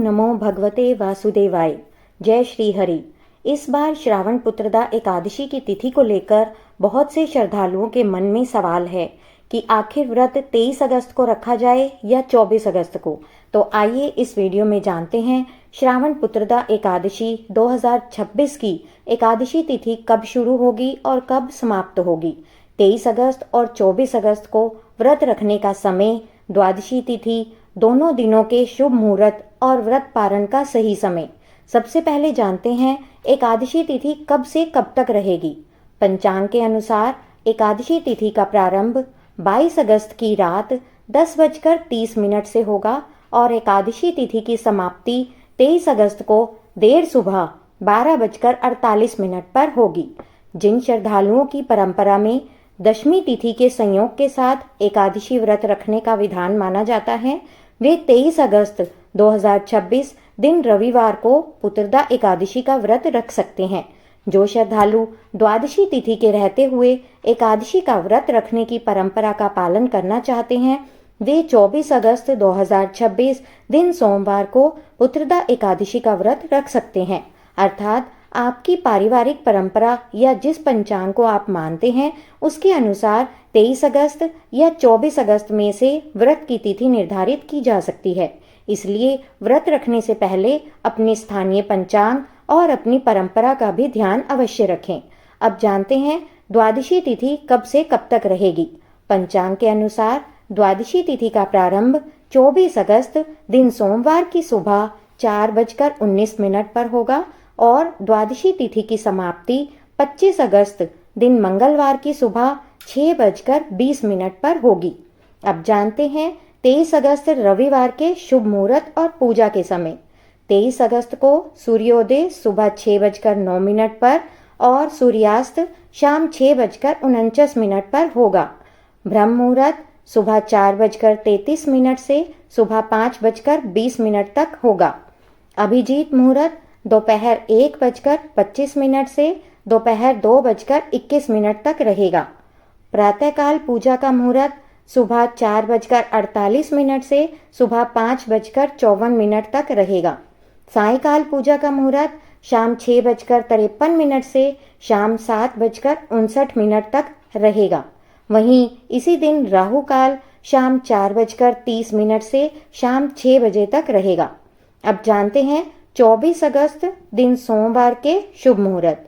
नमो भगवते वासुदेवाय। जय श्री हरि। इस बार श्रावण पुत्रदा एकादशी की तिथि को लेकर बहुत से श्रद्धालुओं के मन में सवाल है कि आखिर व्रत 23 अगस्त को रखा जाए या 24 अगस्त को। तो आइए इस वीडियो में जानते हैं श्रावण पुत्रदा एकादशी 2026 की एकादशी तिथि कब शुरू होगी और कब समाप्त होगी। 23 अगस्त और 24 अगस्त को व्रत रखने का समय, द्वादशी तिथि, दोनों दिनों के शुभ मुहूर्त और व्रत पारण का सही समय। सबसे पहले जानते हैं एकादशी तिथि कब से कब तक रहेगी। पंचांग के अनुसार एकादशी तिथि का प्रारंभ 22 अगस्त की रात 10:30 से होगा और एकादशी तिथि की समाप्ति 23 अगस्त को देर सुबह 12:48 पर होगी। जिन श्रद्धालुओं की परंपरा में दशमी तिथि के संयोग के साथ एकादशी व्रत रखने का विधान माना जाता है, वे 23 अगस्त 2026 दिन रविवार को पुत्रदा एकादशी का व्रत रख सकते हैं। जो श्रद्धालु द्वादशी तिथि के रहते हुए एकादशी का व्रत रखने की परंपरा का पालन करना चाहते हैं, वे 24 अगस्त 2026 दिन सोमवार को पुत्रदा एकादशी का व्रत रख सकते हैं। अर्थात आपकी पारिवारिक परंपरा या जिस पंचांग को आप मानते हैं उसके अनुसार 23 अगस्त या 24 अगस्त में से व्रत की तिथि निर्धारित की जा सकती है। इसलिए व्रत रखने से पहले अपने स्थानीय पंचांग और अपनी परंपरा का भी ध्यान अवश्य रखें। अब जानते हैं द्वादशी तिथि कब से कब तक रहेगी। पंचांग के अनुसार द्वादशी तिथि का प्रारंभ 24 अगस्त दिन सोमवार की सुबह 4:19 पर होगा और द्वादशी तिथि की समाप्ति 25 अगस्त दिन मंगलवार की सुबह 6:20 पर होगी। अब जानते हैं 23 अगस्त रविवार के शुभ मुहूर्त और पूजा के समय। 23 अगस्त को सूर्योदय सुबह 6:09 पर और सूर्यास्त शाम 6:49 पर होगा। ब्रह्म मुहूर्त सुबह 4:33 से सुबह 5:20 तक होगा। अभिजीत मुहूर्त दोपहर 1:25 से दोपहर 2:21 तक रहेगा। प्रातःकाल पूजा का मुहूर्त सुबह 4:48 से सुबह 5:54 तक रहेगा। सायंकाल पूजा का मुहूर्त शाम 6:53 से शाम 7:59 तक रहेगा। वहीं इसी दिन राहु काल शाम 4:30 से शाम 6 बजे तक रहेगा। अब जानते हैं 24 अगस्त दिन सोमवार के शुभ मुहूर्त।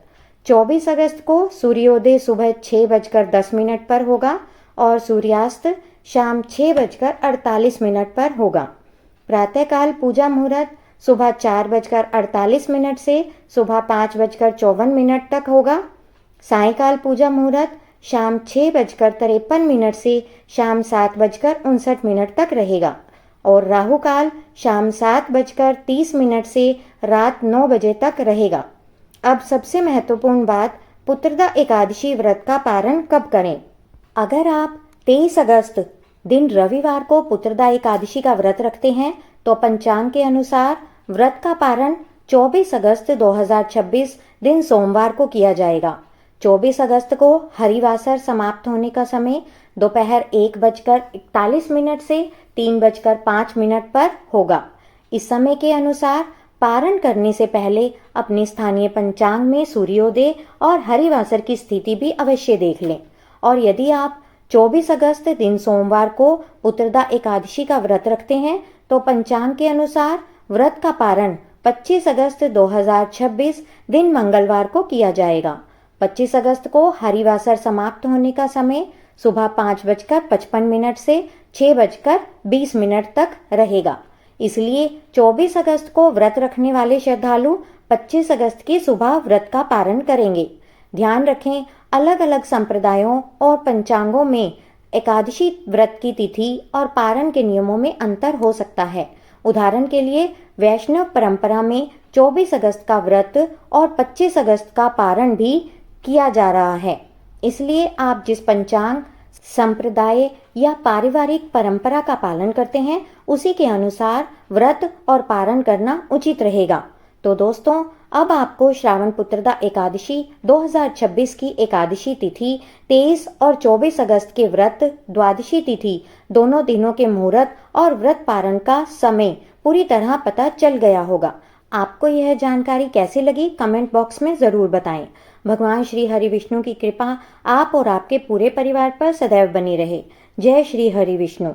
24 अगस्त को सूर्योदय सुबह 6:10 पर होगा और सूर्यास्त शाम 6:48 पर होगा। प्रातःकाल पूजा मुहूर्त सुबह 4:48 से सुबह 5:54 तक होगा। सायंकाल पूजा मुहूर्त शाम 6:53 से शाम 7:59 तक रहेगा और राहु काल शाम 7:30 से रात 9 बजे तक रहेगा। अब सबसे महत्वपूर्ण बात, पुत्रदा एकादशी व्रत का पारण कब करें। अगर आप 23 अगस्त दिन रविवार को पुत्रदा एकादशी का व्रत रखते हैं तो पंचांग के अनुसार व्रत का पारण 24 अगस्त 2026 दिन सोमवार को किया जाएगा। 24 अगस्त को हरिवासर समाप्त होने का समय दोपहर 1:41 से 3:05 पर होगा। इस समय के अनुसार पारण करने से पहले अपने स्थानीय पंचांग में सूर्योदय और हरिवासर की स्थिति भी अवश्य देख लें। और यदि आप 24 अगस्त दिन सोमवार को पुत्रदा एकादशी का व्रत रखते हैं तो पंचांग के अनुसार व्रत का पारण 25 अगस्त 2026 दिन मंगलवार को किया जाएगा। 25 अगस्त को हरिवासर समाप्त होने का समय सुबह 5:55 से 6:20 तक रहेगा। इसलिए 24 अगस्त को व्रत रखने वाले श्रद्धालु 25 अगस्त की सुबह व्रत का पारण करेंगे। ध्यान रखें, अलग अलग संप्रदायों और पंचांगों में एकादशी व्रत की तिथि और पारण के नियमों में अंतर हो सकता है। उदाहरण के लिए वैष्णव परंपरा में 24 अगस्त का व्रत और 25 अगस्त का पारण भी किया जा रहा है। इसलिए आप जिस पंचांग, संप्रदाय या पारिवारिक परंपरा का पालन करते हैं उसी के अनुसार व्रत और पारण करना उचित रहेगा। तो दोस्तों, अब आपको श्रावण पुत्रदा एकादशी 2026 की एकादशी तिथि 23 और 24 अगस्त के व्रत, द्वादशी तिथि, दोनों दिनों के मुहूर्त और व्रत पारण का समय पूरी तरह पता चल गया होगा। आपको यह जानकारी कैसे लगी कमेंट बॉक्स में ज़रूर बताएं। भगवान श्री हरि विष्णु की कृपा आप और आपके पूरे परिवार पर सदैव बनी रहे। जय श्री हरि विष्णु।